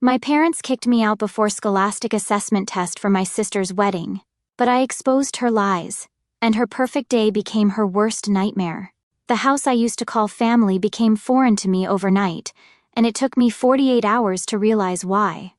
My parents kicked me out before Scholastic assessment test for my sister's wedding, but I exposed her lies, and her perfect day became her worst nightmare. The house I used to call family became foreign to me overnight, and it took me 48 hours to realize why.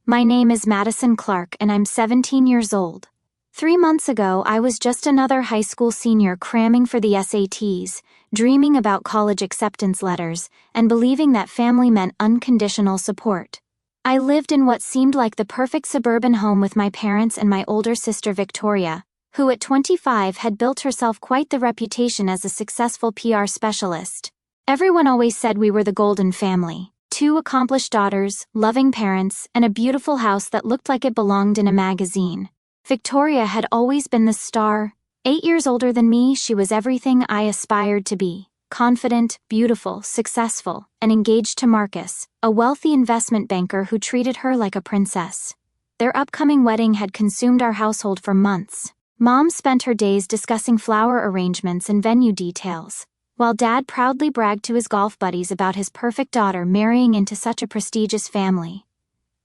My name is Madison Clark and I'm 17 years old. 3 months ago, I was just another high school senior cramming for the SATs, dreaming about college acceptance letters, and believing that family meant unconditional support. I lived in what seemed like the perfect suburban home with my parents and my older sister Victoria, who at 25 had built herself quite the reputation as a successful PR specialist. Everyone always said we were the golden family. 2 accomplished daughters, loving parents, and a beautiful house that looked like it belonged in a magazine. Victoria had always been the star. 8 years older than me, she was everything I aspired to be. Confident, beautiful, successful, and engaged to Marcus, a wealthy investment banker who treated her like a princess. Their upcoming wedding had consumed our household for months. Mom spent her days discussing flower arrangements and venue details, while Dad proudly bragged to his golf buddies about his perfect daughter marrying into such a prestigious family.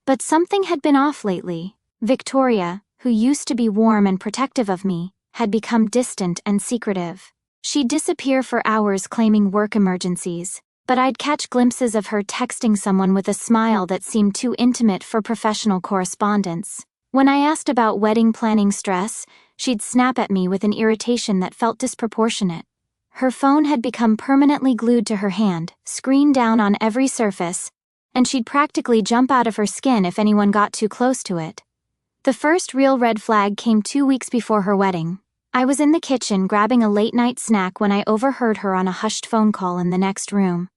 But something had been off lately. Victoria, who used to be warm and protective of me, had become distant and secretive. She'd disappear for hours claiming work emergencies, but I'd catch glimpses of her texting someone with a smile that seemed too intimate for professional correspondence. When I asked about wedding planning stress, she'd snap at me with an irritation that felt disproportionate. Her phone had become permanently glued to her hand, screen down on every surface, and she'd practically jump out of her skin if anyone got too close to it. The first real red flag came 2 weeks before her wedding. I was in the kitchen grabbing a late-night snack when I overheard her on a hushed phone call in the next room.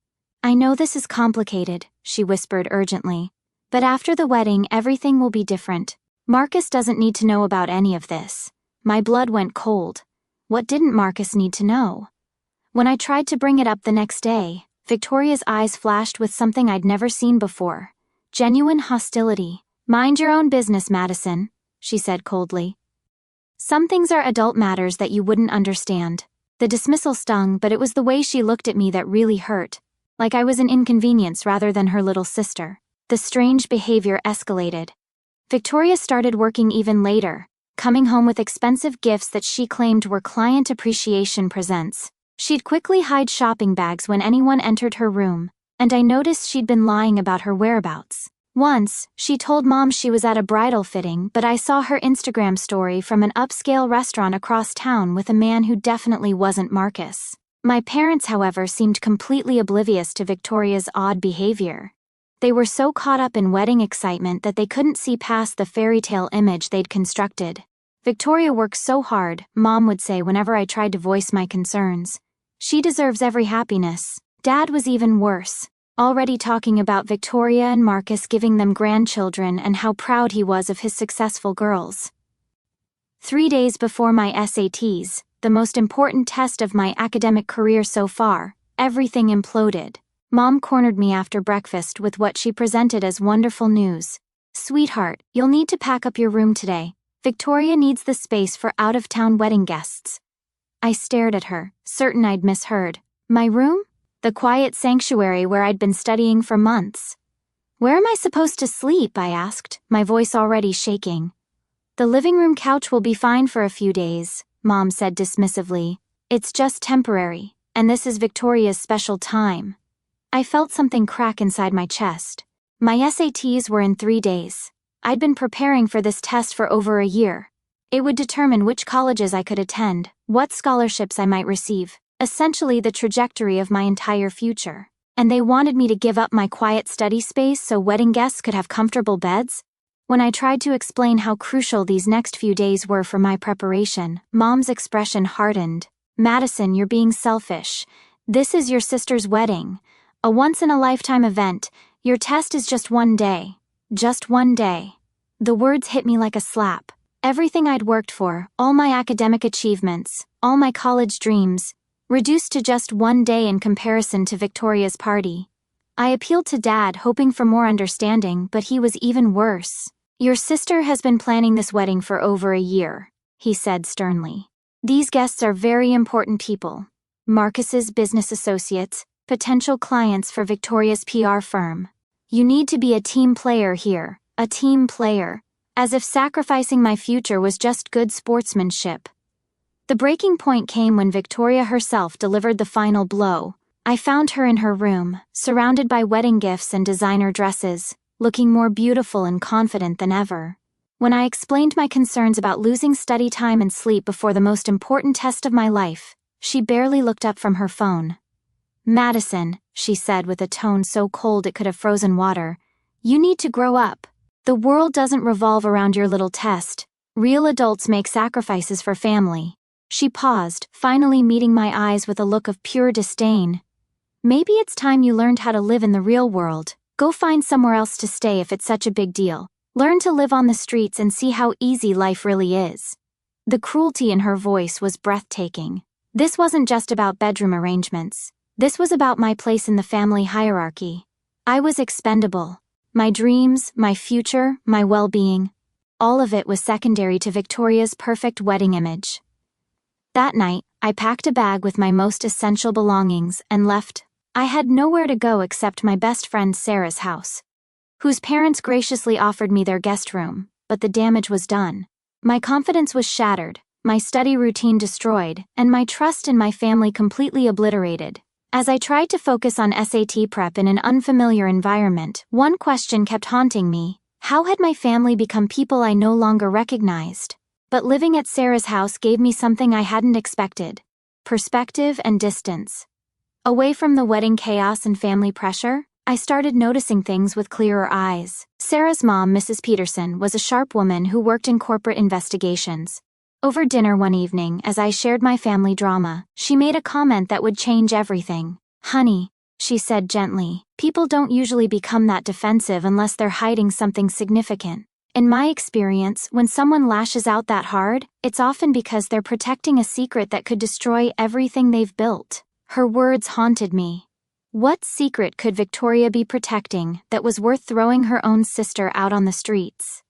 "I know this is complicated," she whispered urgently, "but after the wedding everything will be different. Marcus doesn't need to know about any of this." My blood went cold. What didn't Marcus need to know? When I tried to bring it up the next day, Victoria's eyes flashed with something I'd never seen before. Genuine hostility. "Mind your own business, Madison," she said coldly. "Some things are adult matters that you wouldn't understand." The dismissal stung, but it was the way she looked at me that really hurt, like I was an inconvenience rather than her little sister. The strange behavior escalated. Victoria started working even later, coming home with expensive gifts that she claimed were client appreciation presents. She'd quickly hide shopping bags when anyone entered her room, and I noticed she'd been lying about her whereabouts. Once, she told Mom she was at a bridal fitting, but I saw her Instagram story from an upscale restaurant across town with a man who definitely wasn't Marcus. My parents, however, seemed completely oblivious to Victoria's odd behavior. They were so caught up in wedding excitement that they couldn't see past the fairy tale image they'd constructed. "Victoria works so hard," Mom would say whenever I tried to voice my concerns. "She deserves every happiness." Dad was even worse, already talking about Victoria and Marcus giving them grandchildren and how proud he was of his successful girls. 3 days before my SATs, the most important test of my academic career so far, everything imploded. Mom cornered me after breakfast with what she presented as wonderful news. "Sweetheart, you'll need to pack up your room today. Victoria needs the space for out-of-town wedding guests." I stared at her, certain I'd misheard. My room? The quiet sanctuary where I'd been studying for months. "Where am I supposed to sleep?" I asked, my voice already shaking. "The living room couch will be fine for a few days," Mom said dismissively. "It's just temporary, and this is Victoria's special time." I felt something crack inside my chest. My SATs were in 3 days. I'd been preparing for this test for over a year. It would determine which colleges I could attend, what scholarships I might receive, essentially the trajectory of my entire future. And they wanted me to give up my quiet study space so wedding guests could have comfortable beds? When I tried to explain how crucial these next few days were for my preparation, Mom's expression hardened. "Madison, you're being selfish. This is your sister's wedding. A once-in-a-lifetime event. Your test is just 1 day. Just 1 day." The words hit me like a slap. Everything I'd worked for, all my academic achievements, all my college dreams, reduced to just 1 day in comparison to Victoria's party. I appealed to Dad, hoping for more understanding, but he was even worse. "Your sister has been planning this wedding for over a year," he said sternly. "These guests are very important people. Marcus's business associates, potential clients for Victoria's PR firm. You need to be a team player here, a team player. As if sacrificing my future was just good sportsmanship. The breaking point came when Victoria herself delivered the final blow. I found her in her room, surrounded by wedding gifts and designer dresses, looking more beautiful and confident than ever. When I explained my concerns about losing study time and sleep before the most important test of my life, she barely looked up from her phone. "Madison," she said with a tone so cold it could have frozen water, "you need to grow up. The world doesn't revolve around your little test. Real adults make sacrifices for family." She paused, finally meeting my eyes with a look of pure disdain. "Maybe it's time you learned how to live in the real world. Go find somewhere else to stay if it's such a big deal. Learn to live on the streets and see how easy life really is." The cruelty in her voice was breathtaking. This wasn't just about bedroom arrangements. This was about my place in the family hierarchy. I was expendable. My dreams, my future, my well-being, all of it was secondary to Victoria's perfect wedding image. That night, I packed a bag with my most essential belongings and left. I had nowhere to go except my best friend Sarah's house, whose parents graciously offered me their guest room, but the damage was done. My confidence was shattered, my study routine destroyed, and my trust in my family completely obliterated. As I tried to focus on SAT prep in an unfamiliar environment, one question kept haunting me. How had my family become people I no longer recognized? But living at Sarah's house gave me something I hadn't expected: perspective and distance. Away from the wedding chaos and family pressure, I started noticing things with clearer eyes. Sarah's mom, Mrs. Peterson, was a sharp woman who worked in corporate investigations. Over dinner one evening, as I shared my family drama, she made a comment that would change everything. "Honey," she said gently, "people don't usually become that defensive unless they're hiding something significant. In my experience, when someone lashes out that hard, it's often because they're protecting a secret that could destroy everything they've built." Her words haunted me. What secret could Victoria be protecting that was worth throwing her own sister out on the streets?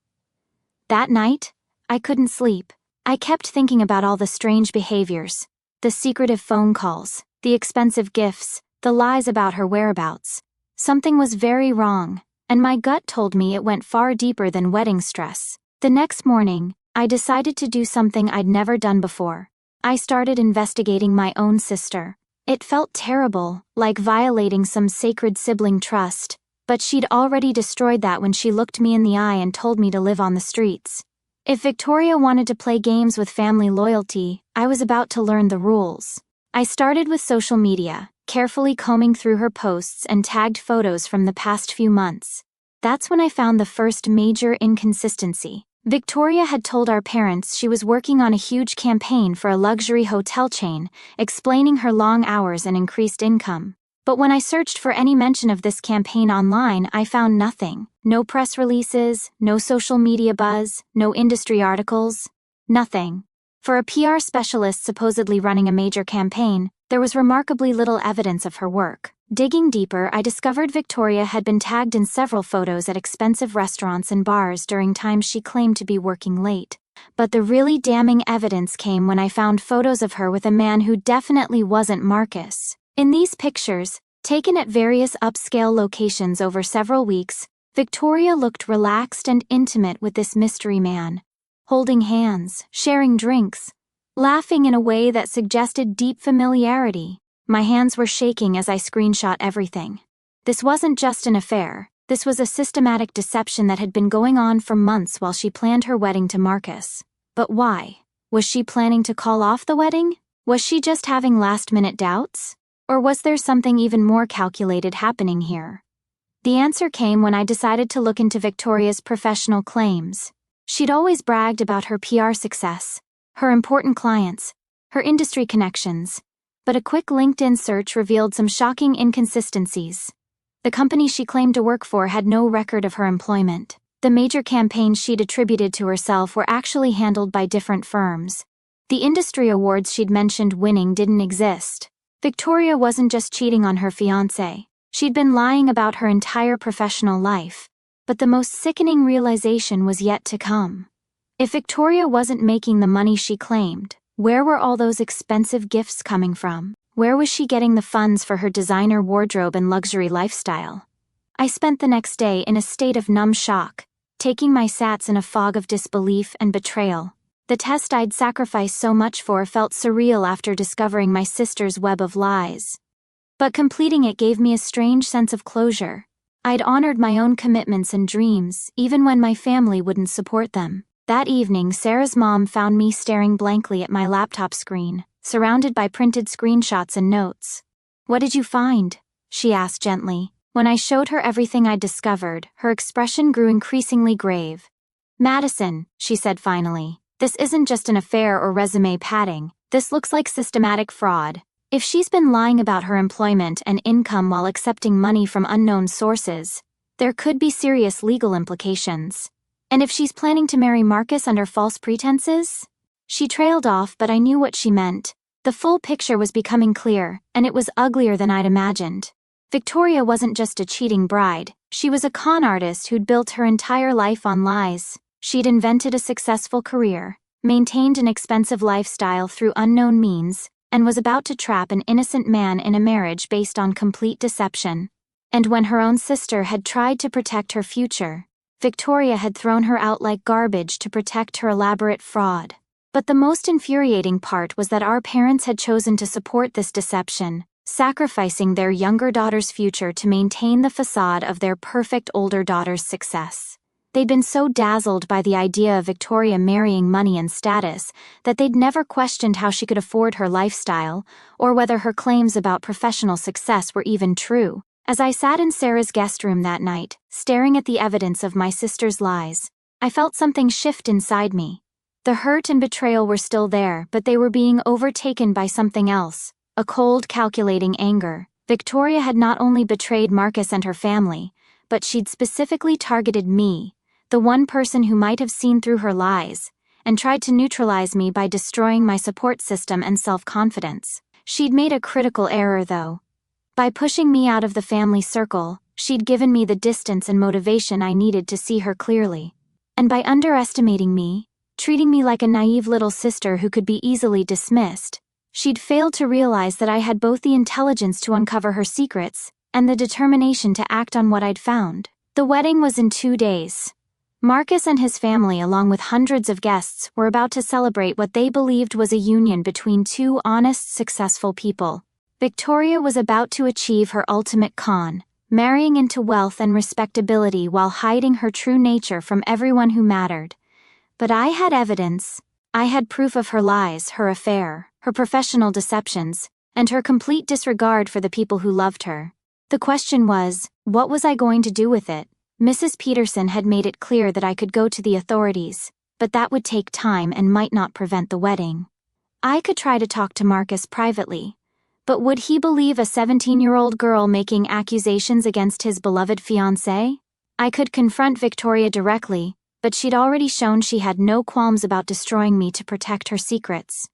That night, I couldn't sleep. I kept thinking about all the strange behaviors, the secretive phone calls, the expensive gifts, the lies about her whereabouts. Something was very wrong, and my gut told me it went far deeper than wedding stress. The next morning, I decided to do something I'd never done before. I started investigating my own sister. It felt terrible, like violating some sacred sibling trust, but she'd already destroyed that when she looked me in the eye and told me to live on the streets. If Victoria wanted to play games with family loyalty, I was about to learn the rules. I started with social media, carefully combing through her posts and tagged photos from the past few months. That's when I found the first major inconsistency. Victoria had told our parents she was working on a huge campaign for a luxury hotel chain, explaining her long hours and increased income. But when I searched for any mention of this campaign online, I found nothing. No press releases, no social media buzz, no industry articles. Nothing. For a PR specialist supposedly running a major campaign, there was remarkably little evidence of her work. Digging deeper, I discovered Victoria had been tagged in several photos at expensive restaurants and bars during times she claimed to be working late. But the really damning evidence came when I found photos of her with a man who definitely wasn't Marcus. In these pictures, taken at various upscale locations over several weeks, Victoria looked relaxed and intimate with this mystery man, holding hands, sharing drinks, laughing in a way that suggested deep familiarity. My hands were shaking as I screenshot everything. This wasn't just an affair. This was a systematic deception that had been going on for months while she planned her wedding to Marcus. But why? Was she planning to call off the wedding? Was she just having last-minute doubts? Or was there something even more calculated happening here? The answer came when I decided to look into Victoria's professional claims. She'd always bragged about her PR success, her important clients, her industry connections, but a quick LinkedIn search revealed some shocking inconsistencies. The company she claimed to work for had no record of her employment. The major campaigns she'd attributed to herself were actually handled by different firms. The industry awards she'd mentioned winning didn't exist. Victoria wasn't just cheating on her fiancé. She'd been lying about her entire professional life. But the most sickening realization was yet to come. If Victoria wasn't making the money she claimed, where were all those expensive gifts coming from? Where was she getting the funds for her designer wardrobe and luxury lifestyle? I spent the next day in a state of numb shock, taking my sats in a fog of disbelief and betrayal. The test I'd sacrificed so much for felt surreal after discovering my sister's web of lies. But completing it gave me a strange sense of closure. I'd honored my own commitments and dreams, even when my family wouldn't support them. That evening, Sarah's mom found me staring blankly at my laptop screen, surrounded by printed screenshots and notes. "What did you find?" she asked gently. When I showed her everything I'd discovered, her expression grew increasingly grave. "Madison," she said finally, "this isn't just an affair or resume padding. This looks like systematic fraud. If she's been lying about her employment and income while accepting money from unknown sources, there could be serious legal implications. And if she's planning to marry Marcus under false pretenses?" She trailed off, but I knew what she meant. The full picture was becoming clear, and it was uglier than I'd imagined. Victoria wasn't just a cheating bride, she was a con artist who'd built her entire life on lies. She'd invented a successful career, maintained an expensive lifestyle through unknown means, and was about to trap an innocent man in a marriage based on complete deception. And when her own sister had tried to protect her future, Victoria had thrown her out like garbage to protect her elaborate fraud. But the most infuriating part was that our parents had chosen to support this deception, sacrificing their younger daughter's future to maintain the facade of their perfect older daughter's success. They'd been so dazzled by the idea of Victoria marrying money and status that they'd never questioned how she could afford her lifestyle, or whether her claims about professional success were even true. As I sat in Sarah's guest room that night, staring at the evidence of my sister's lies, I felt something shift inside me. The hurt and betrayal were still there, but they were being overtaken by something else, a cold, calculating anger. Victoria had not only betrayed Marcus and her family, but she'd specifically targeted me, the one person who might have seen through her lies, and tried to neutralize me by destroying my support system and self-confidence. She'd made a critical error, though. By pushing me out of the family circle, she'd given me the distance and motivation I needed to see her clearly. And by underestimating me, treating me like a naive little sister who could be easily dismissed, she'd failed to realize that I had both the intelligence to uncover her secrets and the determination to act on what I'd found. The wedding was in 2 days. Marcus and his family, along with hundreds of guests, were about to celebrate what they believed was a union between two honest, successful people. Victoria was about to achieve her ultimate con, marrying into wealth and respectability while hiding her true nature from everyone who mattered. But I had evidence. I had proof of her lies, her affair, her professional deceptions, and her complete disregard for the people who loved her. The question was, what was I going to do with it? Mrs. Peterson had made it clear that I could go to the authorities, but that would take time and might not prevent the wedding. I could try to talk to Marcus privately, but would he believe a 17-year-old girl making accusations against his beloved fiancé? I could confront Victoria directly, but she'd already shown she had no qualms about destroying me to protect her secrets.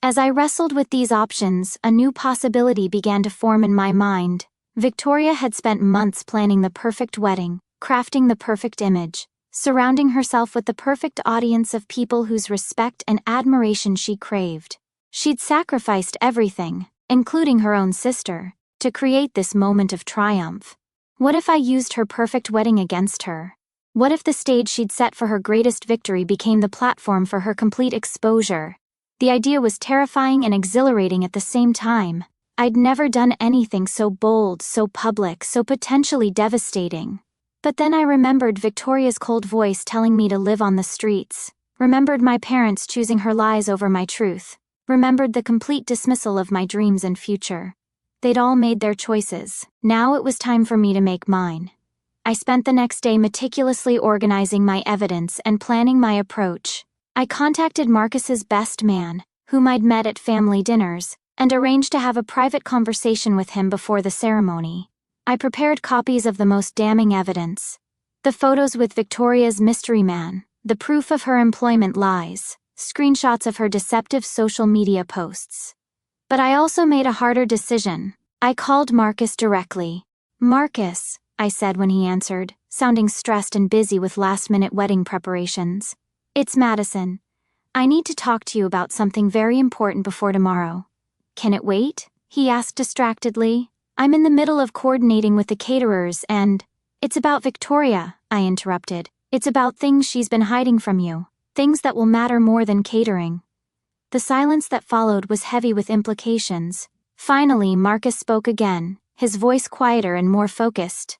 As I wrestled with these options, a new possibility began to form in my mind. Victoria had spent months planning the perfect wedding, crafting the perfect image, surrounding herself with the perfect audience of people whose respect and admiration she craved. She'd sacrificed everything, including her own sister, to create this moment of triumph. What if I used her perfect wedding against her? What if the stage she'd set for her greatest victory became the platform for her complete exposure? The idea was terrifying and exhilarating at the same time. I'd never done anything so bold, so public, so potentially devastating. But then I remembered Victoria's cold voice telling me to live on the streets, remembered my parents choosing her lies over my truth, remembered the complete dismissal of my dreams and future. They'd all made their choices. Now it was time for me to make mine. I spent the next day meticulously organizing my evidence and planning my approach. I contacted Marcus's best man, whom I'd met at family dinners, and arranged to have a private conversation with him before the ceremony. I prepared copies of the most damning evidence. The photos with Victoria's mystery man, the proof of her employment lies, screenshots of her deceptive social media posts. But I also made a harder decision. I called Marcus directly. "Marcus," I said when he answered, sounding stressed and busy with last-minute wedding preparations. "It's Madison. I need to talk to you about something very important before tomorrow." "Can it wait?" he asked distractedly. "I'm in the middle of coordinating with the caterers and..." It's about Victoria, I interrupted. It's about things she's been hiding from you. Things that will matter more than catering. The silence that followed was heavy with implications. Finally, Marcus spoke again, his voice quieter and more focused.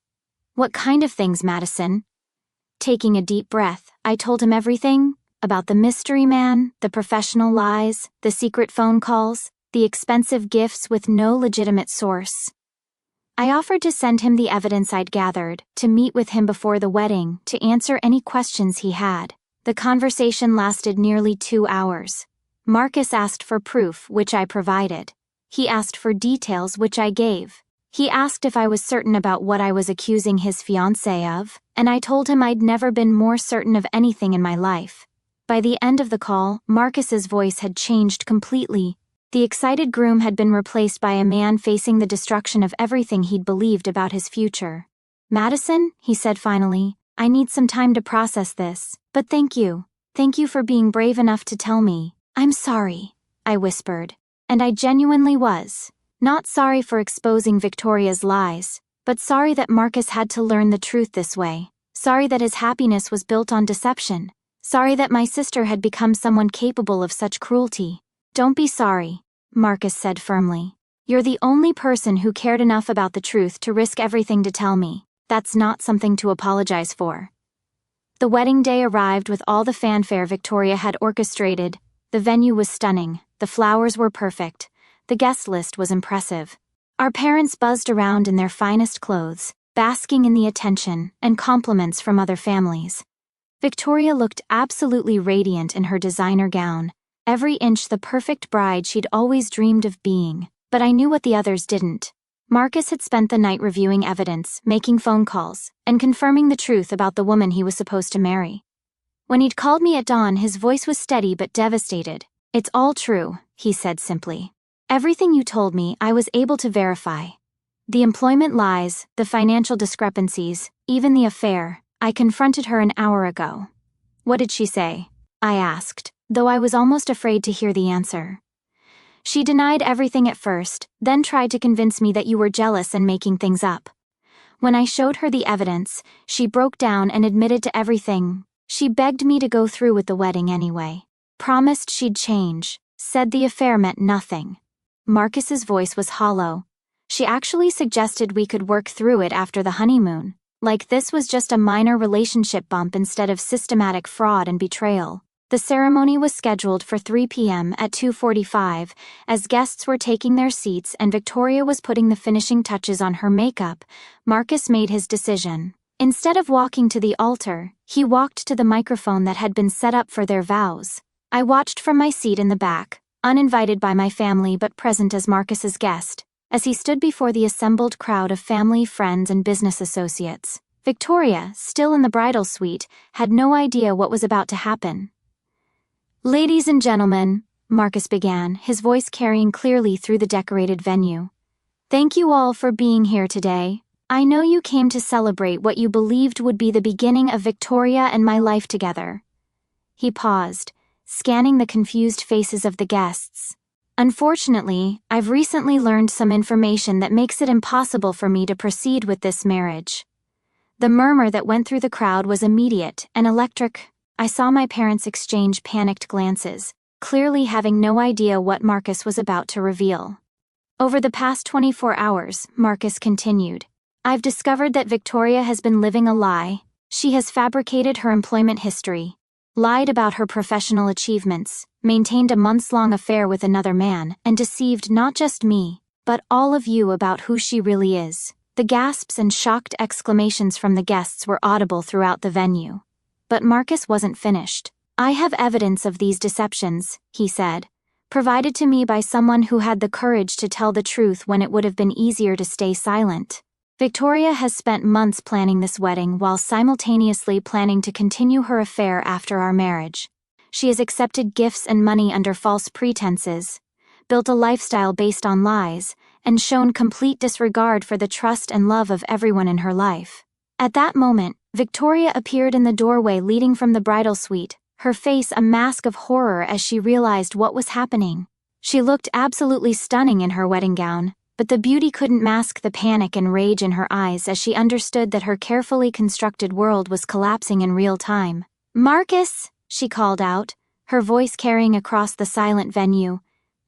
What kind of things, Madison? Taking a deep breath, I told him everything. About the mystery man, the professional lies, the secret phone calls, the expensive gifts with no legitimate source. I offered to send him the evidence I'd gathered, to meet with him before the wedding, to answer any questions he had. The conversation lasted nearly 2 hours. Marcus asked for proof, which I provided. He asked for details, which I gave. He asked if I was certain about what I was accusing his fiancée of, and I told him I'd never been more certain of anything in my life. By the end of the call, Marcus's voice had changed completely. The excited groom had been replaced by a man facing the destruction of everything he'd believed about his future. Madison, he said finally, I need some time to process this, but thank you. Thank you for being brave enough to tell me. I'm sorry, I whispered. And I genuinely was. Not sorry for exposing Victoria's lies, but sorry that Marcus had to learn the truth this way. Sorry that his happiness was built on deception. Sorry that my sister had become someone capable of such cruelty. Don't be sorry, Marcus said firmly. You're the only person who cared enough about the truth to risk everything to tell me. That's not something to apologize for. The wedding day arrived with all the fanfare Victoria had orchestrated. The venue was stunning, the flowers were perfect, the guest list was impressive. Our parents buzzed around in their finest clothes, basking in the attention and compliments from other families. Victoria looked absolutely radiant in her designer gown, every inch the perfect bride she'd always dreamed of being, but I knew what the others didn't. Marcus had spent the night reviewing evidence, making phone calls, and confirming the truth about the woman he was supposed to marry. When he'd called me at dawn, his voice was steady but devastated. It's all true, he said simply. Everything you told me, I was able to verify. The employment lies, the financial discrepancies, even the affair. I confronted her an hour ago. What did she say? I asked, though I was almost afraid to hear the answer. She denied everything at first, then tried to convince me that you were jealous and making things up. When I showed her the evidence, she broke down and admitted to everything. She begged me to go through with the wedding anyway. Promised she'd change, said the affair meant nothing. Marcus's voice was hollow. She actually suggested we could work through it after the honeymoon, like this was just a minor relationship bump instead of systematic fraud and betrayal. The ceremony was scheduled for 3 p.m. at 2:45. As guests were taking their seats and Victoria was putting the finishing touches on her makeup, Marcus made his decision. Instead of walking to the altar, he walked to the microphone that had been set up for their vows. I watched from my seat in the back, uninvited by my family but present as Marcus's guest, as he stood before the assembled crowd of family, friends, and business associates. Victoria, still in the bridal suite, had no idea what was about to happen. Ladies and gentlemen, Marcus began, his voice carrying clearly through the decorated venue. Thank you all for being here today. I know you came to celebrate what you believed would be the beginning of Victoria and my life together. He paused, scanning the confused faces of the guests. Unfortunately, I've recently learned some information that makes it impossible for me to proceed with this marriage. The murmur that went through the crowd was immediate and electric. I saw my parents exchange panicked glances, clearly having no idea what Marcus was about to reveal. Over the past 24 hours, Marcus continued, I've discovered that Victoria has been living a lie. She has fabricated her employment history, lied about her professional achievements, maintained a months-long affair with another man, and deceived not just me, but all of you about who she really is. The gasps and shocked exclamations from the guests were audible throughout the venue. But Marcus wasn't finished. I have evidence of these deceptions, he said, provided to me by someone who had the courage to tell the truth when it would have been easier to stay silent. Victoria has spent months planning this wedding while simultaneously planning to continue her affair after our marriage. She has accepted gifts and money under false pretenses, built a lifestyle based on lies, and shown complete disregard for the trust and love of everyone in her life. At that moment, Victoria appeared in the doorway leading from the bridal suite, her face a mask of horror as she realized what was happening. She looked absolutely stunning in her wedding gown, but the beauty couldn't mask the panic and rage in her eyes as she understood that her carefully constructed world was collapsing in real time. "Marcus," she called out, her voice carrying across the silent venue.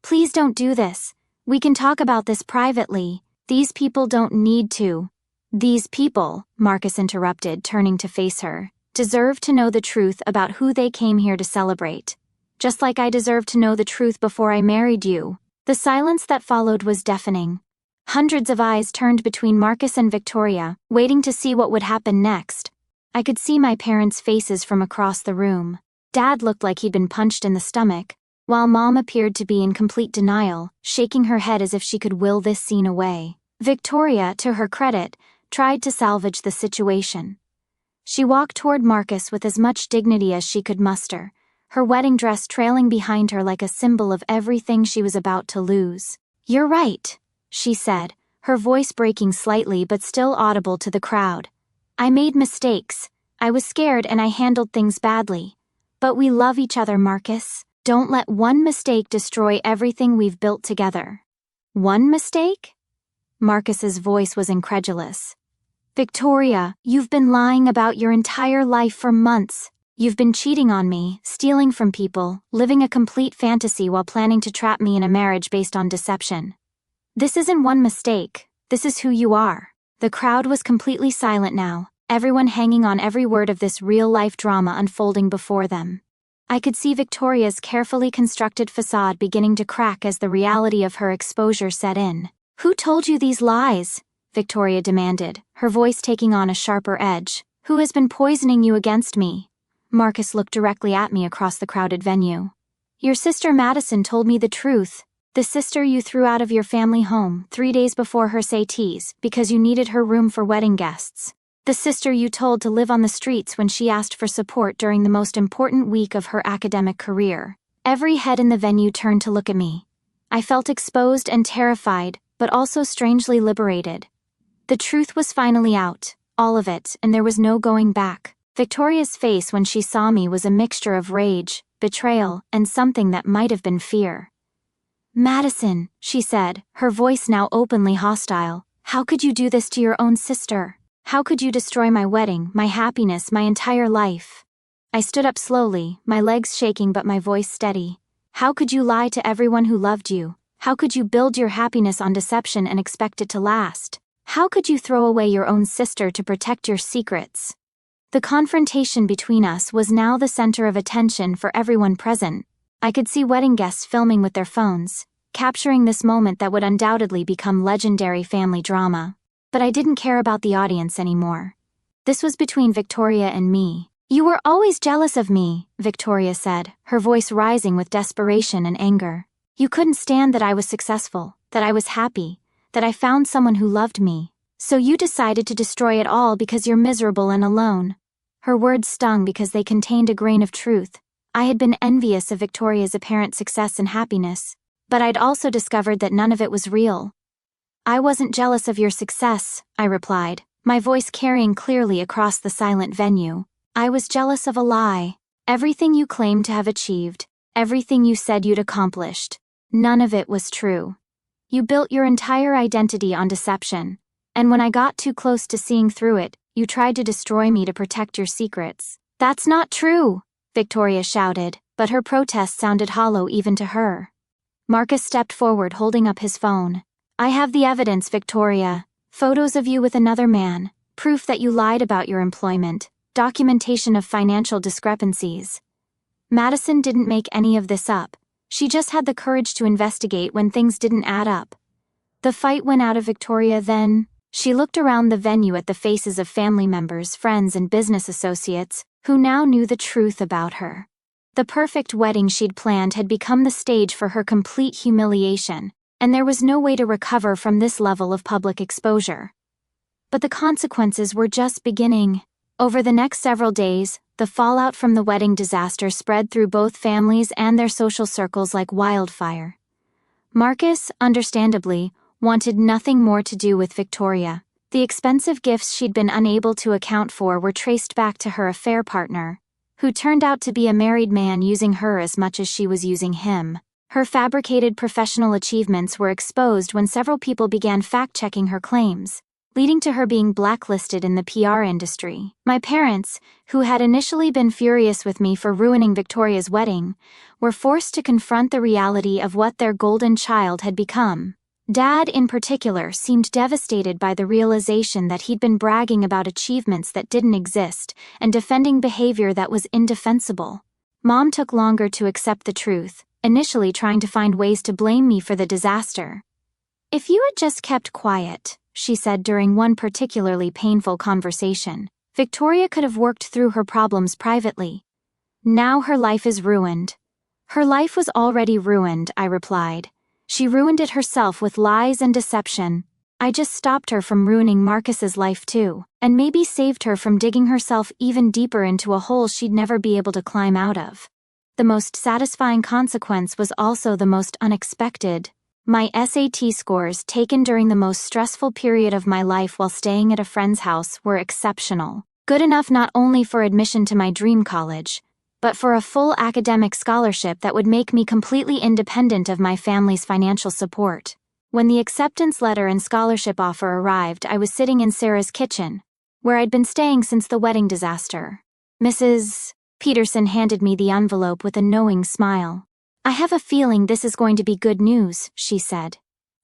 "Please don't do this. We can talk about this privately. These people don't need to." "These people," Marcus interrupted, turning to face her, "deserve to know the truth about who they came here to celebrate. Just like I deserved to know the truth before I married you." The silence that followed was deafening. Hundreds of eyes turned between Marcus and Victoria, waiting to see what would happen next. I could see my parents' faces from across the room. Dad looked like he'd been punched in the stomach, while Mom appeared to be in complete denial, shaking her head as if she could will this scene away. Victoria, to her credit, tried to salvage the situation. She walked toward Marcus with as much dignity as she could muster, her wedding dress trailing behind her like a symbol of everything she was about to lose. "You're right," she said, her voice breaking slightly but still audible to the crowd. "I made mistakes. I was scared and I handled things badly. But we love each other, Marcus. Don't let one mistake destroy everything we've built together." "One mistake?" Marcus's voice was incredulous. "Victoria, you've been lying about your entire life for months. You've been cheating on me, stealing from people, living a complete fantasy while planning to trap me in a marriage based on deception. This isn't one mistake. This is who you are." The crowd was completely silent now, everyone hanging on every word of this real-life drama unfolding before them. I could see Victoria's carefully constructed facade beginning to crack as the reality of her exposure set in. "Who told you these lies?" Victoria demanded, her voice taking on a sharper edge. "Who has been poisoning you against me?" Marcus looked directly at me across the crowded venue. "Your sister Madison told me the truth. The sister you threw out of your family home 3 days before her SATs because you needed her room for wedding guests. The sister you told to live on the streets when she asked for support during the most important week of her academic career." Every head in the venue turned to look at me. I felt exposed and terrified, but also strangely liberated. The truth was finally out, all of it, and there was no going back. Victoria's face when she saw me was a mixture of rage, betrayal, and something that might have been fear. "Madison," she said, her voice now openly hostile, "how could you do this to your own sister? How could you destroy my wedding, my happiness, my entire life?" I stood up slowly, my legs shaking but my voice steady. "How could you lie to everyone who loved you? How could you build your happiness on deception and expect it to last? How could you throw away your own sister to protect your secrets?" The confrontation between us was now the center of attention for everyone present. I could see wedding guests filming with their phones, capturing this moment that would undoubtedly become legendary family drama. But I didn't care about the audience anymore. This was between Victoria and me. "You were always jealous of me," Victoria said, her voice rising with desperation and anger. "You couldn't stand that I was successful, that I was happy, that I found someone who loved me. So you decided to destroy it all because you're miserable and alone." Her words stung because they contained a grain of truth. I had been envious of Victoria's apparent success and happiness, but I'd also discovered that none of it was real. "I wasn't jealous of your success," I replied, my voice carrying clearly across the silent venue. "I was jealous of a lie. Everything you claimed to have achieved, everything you said you'd accomplished, none of it was true. You built your entire identity on deception, and when I got too close to seeing through it, you tried to destroy me to protect your secrets." "That's not true," Victoria shouted, but her protest sounded hollow even to her. Marcus stepped forward holding up his phone. "I have the evidence, Victoria. Photos of you with another man, proof that you lied about your employment, documentation of financial discrepancies." Madison didn't make any of this up. She just had the courage to investigate when things didn't add up. The fight went out of Victoria then. She looked around the venue at the faces of family members, friends, and business associates, who now knew the truth about her. The perfect wedding she'd planned had become the stage for her complete humiliation, and there was no way to recover from this level of public exposure. But the consequences were just beginning. Over the next several days, the fallout from the wedding disaster spread through both families and their social circles like wildfire. Marcus, understandably, wanted nothing more to do with Victoria. The expensive gifts she'd been unable to account for were traced back to her affair partner, who turned out to be a married man using her as much as she was using him. Her fabricated professional achievements were exposed when several people began fact-checking her claims, leading to her being blacklisted in the PR industry. My parents, who had initially been furious with me for ruining Victoria's wedding, were forced to confront the reality of what their golden child had become. Dad, in particular, seemed devastated by the realization that he'd been bragging about achievements that didn't exist and defending behavior that was indefensible. Mom took longer to accept the truth, initially trying to find ways to blame me for the disaster. "If you had just kept quiet," she said during one particularly painful conversation, "Victoria could have worked through her problems privately. Now her life is ruined." "Her life was already ruined," I replied. "She ruined it herself with lies and deception. I just stopped her from ruining Marcus's life too, and maybe saved her from digging herself even deeper into a hole she'd never be able to climb out of." The most satisfying consequence was also the most unexpected. My SAT scores, taken during the most stressful period of my life while staying at a friend's house, were exceptional. Good enough not only for admission to my dream college, but for a full academic scholarship that would make me completely independent of my family's financial support. When the acceptance letter and scholarship offer arrived, I was sitting in Sarah's kitchen, where I'd been staying since the wedding disaster. "Mrs. Peterson handed me the envelope with a knowing smile. "I have a feeling this is going to be good news," she said.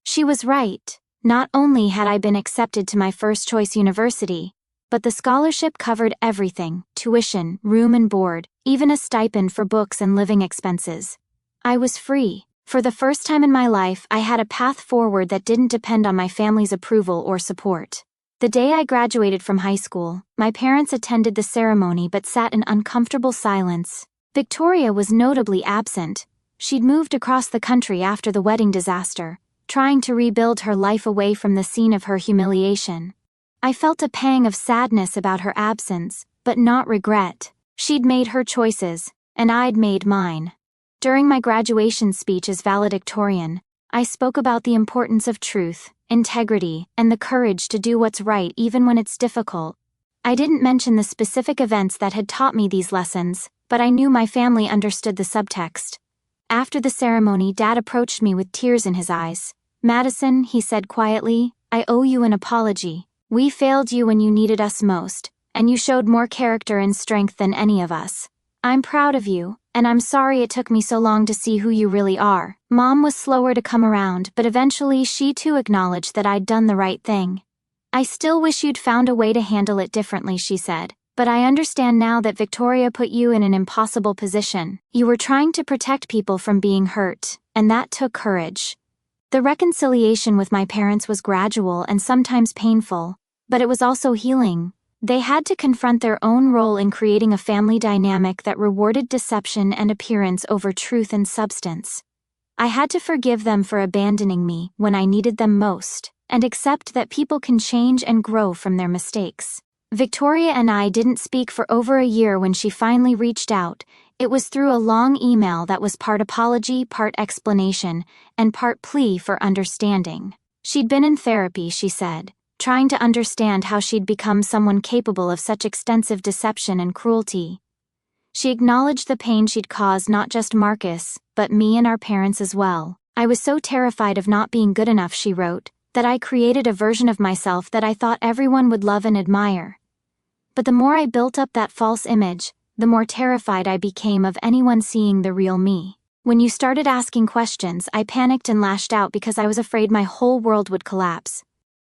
She was right. Not only had I been accepted to my first-choice university, but the scholarship covered everything: tuition, room and board, even a stipend for books and living expenses. I was free. For the first time in my life, I had a path forward that didn't depend on my family's approval or support. The day I graduated from high school, my parents attended the ceremony but sat in uncomfortable silence. Victoria was notably absent. She'd moved across the country after the wedding disaster, trying to rebuild her life away from the scene of her humiliation. I felt a pang of sadness about her absence, but not regret. She'd made her choices, and I'd made mine. During my graduation speech as valedictorian, I spoke about the importance of truth, integrity, and the courage to do what's right even when it's difficult. I didn't mention the specific events that had taught me these lessons, but I knew my family understood the subtext. After the ceremony, Dad approached me with tears in his eyes. "Madison," he said quietly, "I owe you an apology. We failed you when you needed us most, and you showed more character and strength than any of us. I'm proud of you, and I'm sorry it took me so long to see who you really are." Mom was slower to come around, but eventually she too acknowledged that I'd done the right thing. "I still wish you'd found a way to handle it differently," she said, "but I understand now that Victoria put you in an impossible position. You were trying to protect people from being hurt, and that took courage." The reconciliation with my parents was gradual and sometimes painful, but it was also healing. They had to confront their own role in creating a family dynamic that rewarded deception and appearance over truth and substance. I had to forgive them for abandoning me when I needed them most, and accept that people can change and grow from their mistakes. Victoria and I didn't speak for over a year when she finally reached out. It was through a long email that was part apology, part explanation, and part plea for understanding. She'd been in therapy, she said, trying to understand how she'd become someone capable of such extensive deception and cruelty. She acknowledged the pain she'd caused not just Marcus, but me and our parents as well. "I was so terrified of not being good enough," she wrote, "that I created a version of myself that I thought everyone would love and admire. But the more I built up that false image, the more terrified I became of anyone seeing the real me. When you started asking questions, I panicked and lashed out because I was afraid my whole world would collapse.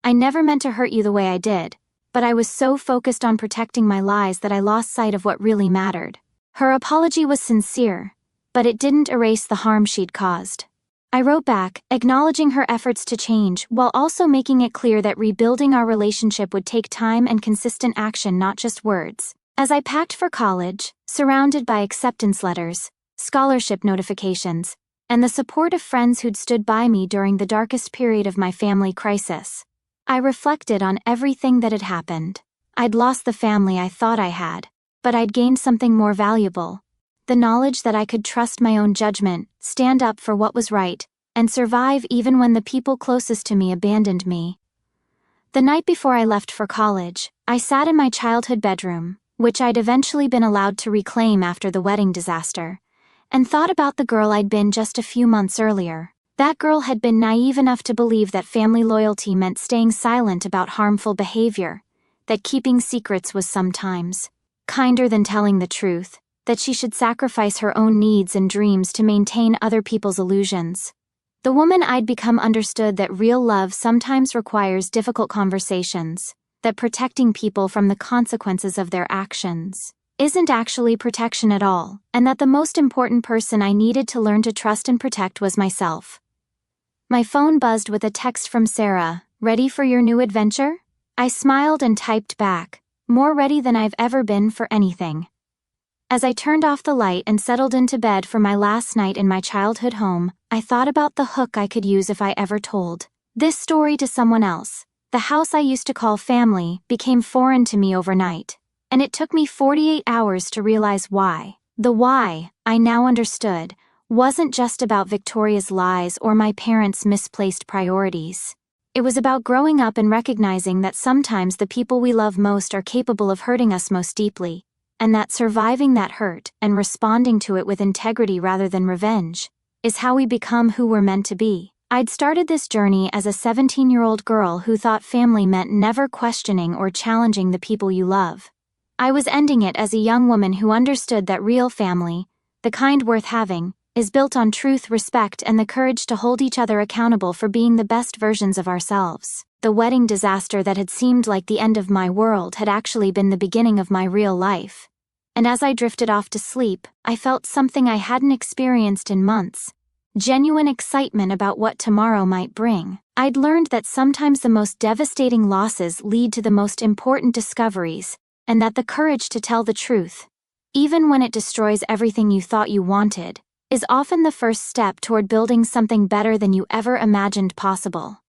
I never meant to hurt you the way I did, but I was so focused on protecting my lies that I lost sight of what really mattered." Her apology was sincere, but it didn't erase the harm she'd caused. I wrote back, acknowledging her efforts to change, while also making it clear that rebuilding our relationship would take time and consistent action, not just words. As I packed for college, surrounded by acceptance letters, scholarship notifications, and the support of friends who'd stood by me during the darkest period of my family crisis, I reflected on everything that had happened. I'd lost the family I thought I had, but I'd gained something more valuable: the knowledge that I could trust my own judgment, stand up for what was right, and survive even when the people closest to me abandoned me. The night before I left for college, I sat in my childhood bedroom, which I'd eventually been allowed to reclaim after the wedding disaster, and thought about the girl I'd been just a few months earlier. That girl had been naive enough to believe that family loyalty meant staying silent about harmful behavior, that keeping secrets was sometimes kinder than telling the truth, that she should sacrifice her own needs and dreams to maintain other people's illusions. The woman I'd become understood that real love sometimes requires difficult conversations, that protecting people from the consequences of their actions isn't actually protection at all, and that the most important person I needed to learn to trust and protect was myself. My phone buzzed with a text from Sarah. "Ready for your new adventure?" I smiled and typed back, "More ready than I've ever been for anything." As I turned off the light and settled into bed for my last night in my childhood home, I thought about the hook I could use if I ever told this story to someone else. The house I used to call family became foreign to me overnight, and it took me 48 hours to realize why. The why, I now understood, wasn't just about Victoria's lies or my parents' misplaced priorities. It was about growing up and recognizing that sometimes the people we love most are capable of hurting us most deeply, and that surviving that hurt and responding to it with integrity rather than revenge is how we become who we're meant to be. I'd started this journey as a 17-year-old girl who thought family meant never questioning or challenging the people you love. I was ending it as a young woman who understood that real family, the kind worth having, is built on truth, respect, and the courage to hold each other accountable for being the best versions of ourselves. The wedding disaster that had seemed like the end of my world had actually been the beginning of my real life. And as I drifted off to sleep, I felt something I hadn't experienced in months. Genuine excitement about what tomorrow might bring. I'd learned that sometimes the most devastating losses lead to the most important discoveries, and that the courage to tell the truth, even when it destroys everything you thought you wanted, is often the first step toward building something better than you ever imagined possible.